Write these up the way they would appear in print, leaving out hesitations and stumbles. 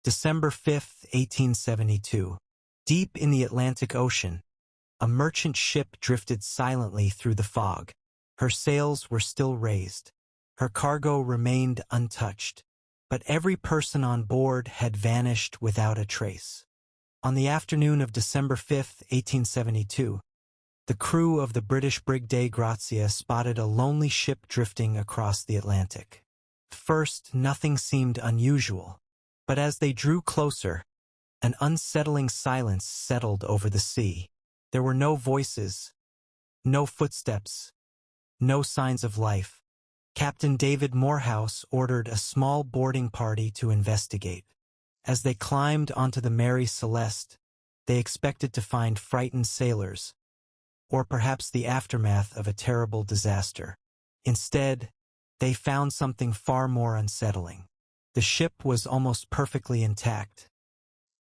December 5, 1872. Deep in the Atlantic Ocean, a merchant ship drifted silently through the fog. Her sails were still raised. Her cargo remained untouched. But every person on board had vanished without a trace. On the afternoon of December 5, 1872, the crew of the British brig Dei Grazia spotted a lonely ship drifting across the Atlantic. At first, nothing seemed unusual, but as they drew closer, an unsettling silence settled over the sea. There were no voices, no footsteps, no signs of life. Captain David Morehouse ordered a small boarding party to investigate. As they climbed onto the Mary Celeste, they expected to find frightened sailors, or perhaps the aftermath of a terrible disaster. Instead, they found something far more unsettling. The ship was almost perfectly intact,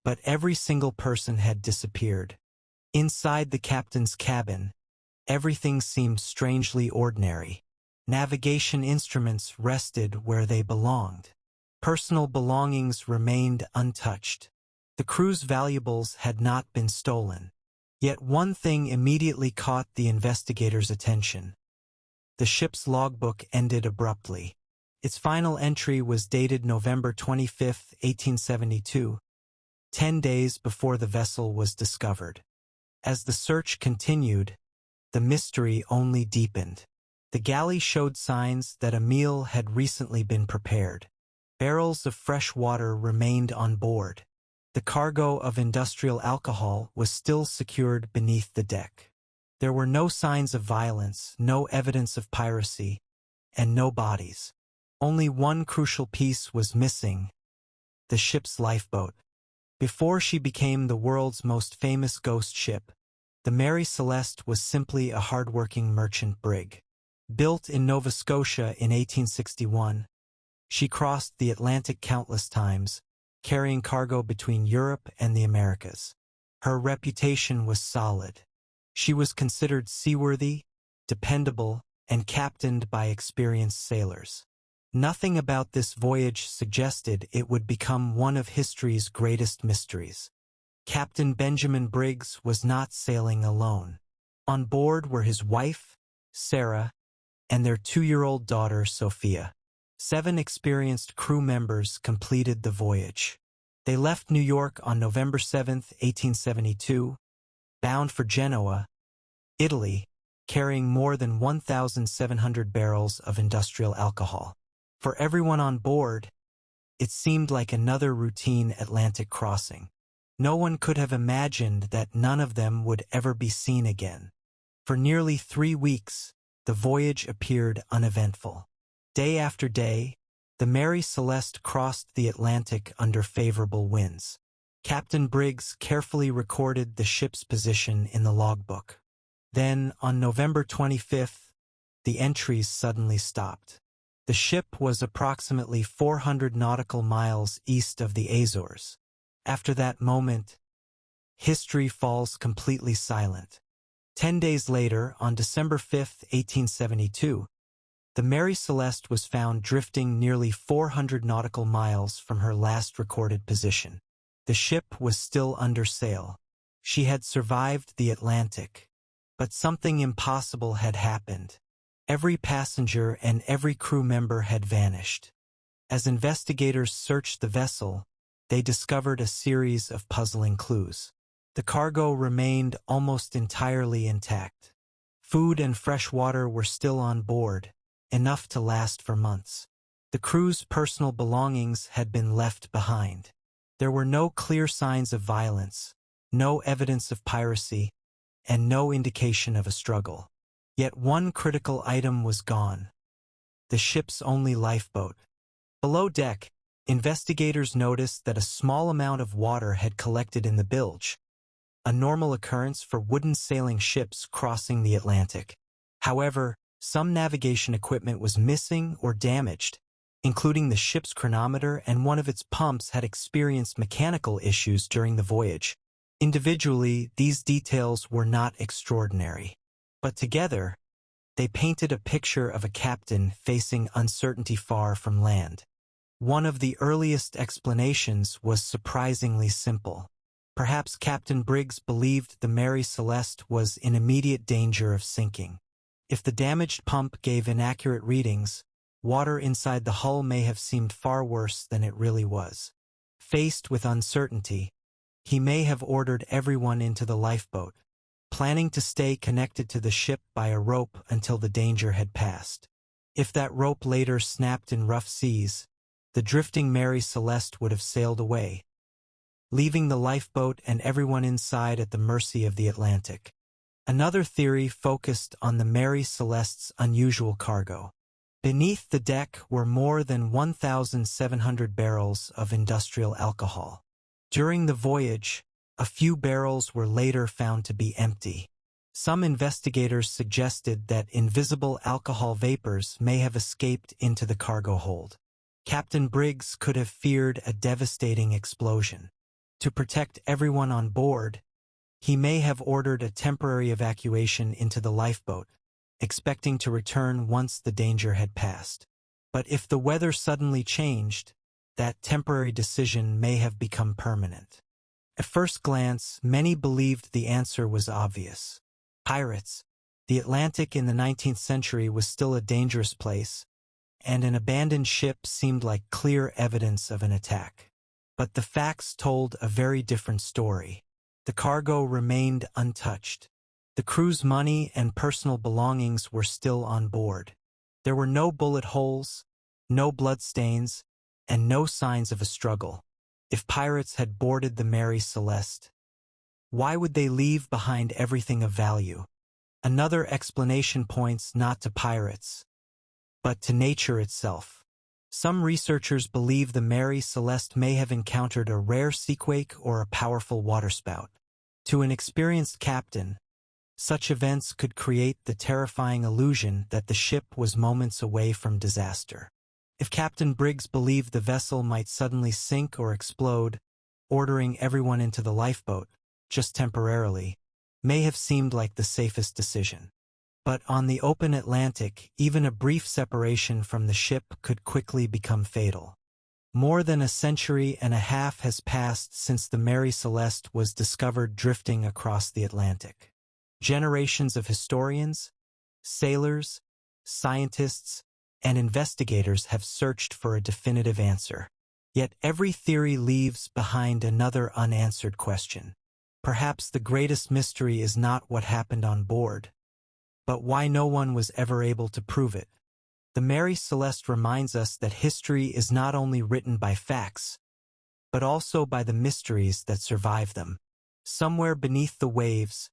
but every single person had disappeared. Inside the captain's cabin, everything seemed strangely ordinary. Navigation instruments rested where they belonged. Personal belongings remained untouched. The crew's valuables had not been stolen. Yet one thing immediately caught the investigators' attention. The ship's logbook ended abruptly. Its final entry was dated November 25, 1872, 10 days before the vessel was discovered. As the search continued, the mystery only deepened. The galley showed signs that a meal had recently been prepared. Barrels of fresh water remained on board. The cargo of industrial alcohol was still secured beneath the deck. There were no signs of violence, no evidence of piracy, and no bodies. Only one crucial piece was missing: the ship's lifeboat. Before she became the world's most famous ghost ship, the Mary Celeste was simply a hard-working merchant brig. Built in Nova Scotia in 1861, she crossed the Atlantic countless times, carrying cargo between Europe and the Americas. Her reputation was solid. She was considered seaworthy, dependable, and captained by experienced sailors. Nothing about this voyage suggested it would become one of history's greatest mysteries. Captain Benjamin Briggs was not sailing alone. On board were his wife, Sarah, and their 2-year-old daughter, Sophia. 7 experienced crew members completed the voyage. They left New York on November 7, 1872, bound for Genoa, Italy, carrying more than 1,700 barrels of industrial alcohol. For everyone on board, it seemed like another routine Atlantic crossing. No one could have imagined that none of them would ever be seen again. For nearly 3 weeks, the voyage appeared uneventful. Day after day, the Mary Celeste crossed the Atlantic under favorable winds. Captain Briggs carefully recorded the ship's position in the logbook. Then, on November 25th, the entries suddenly stopped. The ship was approximately 400 nautical miles east of the Azores. After that moment, history falls completely silent. 10 days later, on December 5, 1872, the Mary Celeste was found drifting nearly 400 nautical miles from her last recorded position. The ship was still under sail. She had survived the Atlantic. But something impossible had happened. Every passenger and every crew member had vanished. As investigators searched the vessel, they discovered a series of puzzling clues. The cargo remained almost entirely intact. Food and fresh water were still on board, enough to last for months. The crew's personal belongings had been left behind. There were no clear signs of violence, no evidence of piracy, and no indication of a struggle. Yet one critical item was gone: the ship's only lifeboat. Below deck, investigators noticed that a small amount of water had collected in the bilge, a normal occurrence for wooden sailing ships crossing the Atlantic. However, some navigation equipment was missing or damaged, including the ship's chronometer, and one of its pumps had experienced mechanical issues during the voyage. Individually, these details were not extraordinary, but together, they painted a picture of a captain facing uncertainty far from land. One of the earliest explanations was surprisingly simple. Perhaps Captain Briggs believed the Mary Celeste was in immediate danger of sinking. If the damaged pump gave inaccurate readings, water inside the hull may have seemed far worse than it really was. Faced with uncertainty, he may have ordered everyone into the lifeboat, planning to stay connected to the ship by a rope until the danger had passed. If that rope later snapped in rough seas, the drifting Mary Celeste would have sailed away, leaving the lifeboat and everyone inside at the mercy of the Atlantic. Another theory focused on the Mary Celeste's unusual cargo. Beneath the deck were more than 1,700 barrels of industrial alcohol. During the voyage, a few barrels were later found to be empty. Some investigators suggested that invisible alcohol vapors may have escaped into the cargo hold. Captain Briggs could have feared a devastating explosion. To protect everyone on board, he may have ordered a temporary evacuation into the lifeboat, expecting to return once the danger had passed. But if the weather suddenly changed, that temporary decision may have become permanent. At first glance, many believed the answer was obvious. Pirates. The Atlantic in the 19th century was still a dangerous place, and an abandoned ship seemed like clear evidence of an attack. But the facts told a very different story. The cargo remained untouched. The crew's money and personal belongings were still on board. There were no bullet holes, no bloodstains, and no signs of a struggle. If pirates had boarded the Mary Celeste, why would they leave behind everything of value? Another explanation points not to pirates, but to nature itself. Some researchers believe the Mary Celeste may have encountered a rare seaquake or a powerful waterspout. To an experienced captain, such events could create the terrifying illusion that the ship was moments away from disaster. If Captain Briggs believed the vessel might suddenly sink or explode, ordering everyone into the lifeboat, just temporarily, may have seemed like the safest decision. But on the open Atlantic, even a brief separation from the ship could quickly become fatal. More than a century and a half has passed since the Mary Celeste was discovered drifting across the Atlantic. Generations of historians, sailors, scientists, and investigators have searched for a definitive answer. Yet every theory leaves behind another unanswered question. Perhaps the greatest mystery is not what happened on board, but why no one was ever able to prove it. The Mary Celeste reminds us that history is not only written by facts, but also by the mysteries that survive them. Somewhere beneath the waves,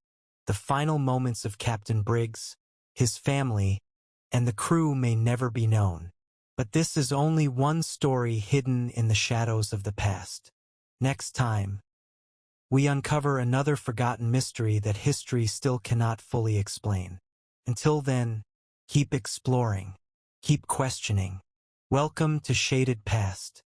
the final moments of Captain Briggs, his family, and the crew may never be known. But this is only one story hidden in the shadows of the past. Next time, we uncover another forgotten mystery that history still cannot fully explain. Until then, keep exploring, keep questioning. Welcome to Shaded Past.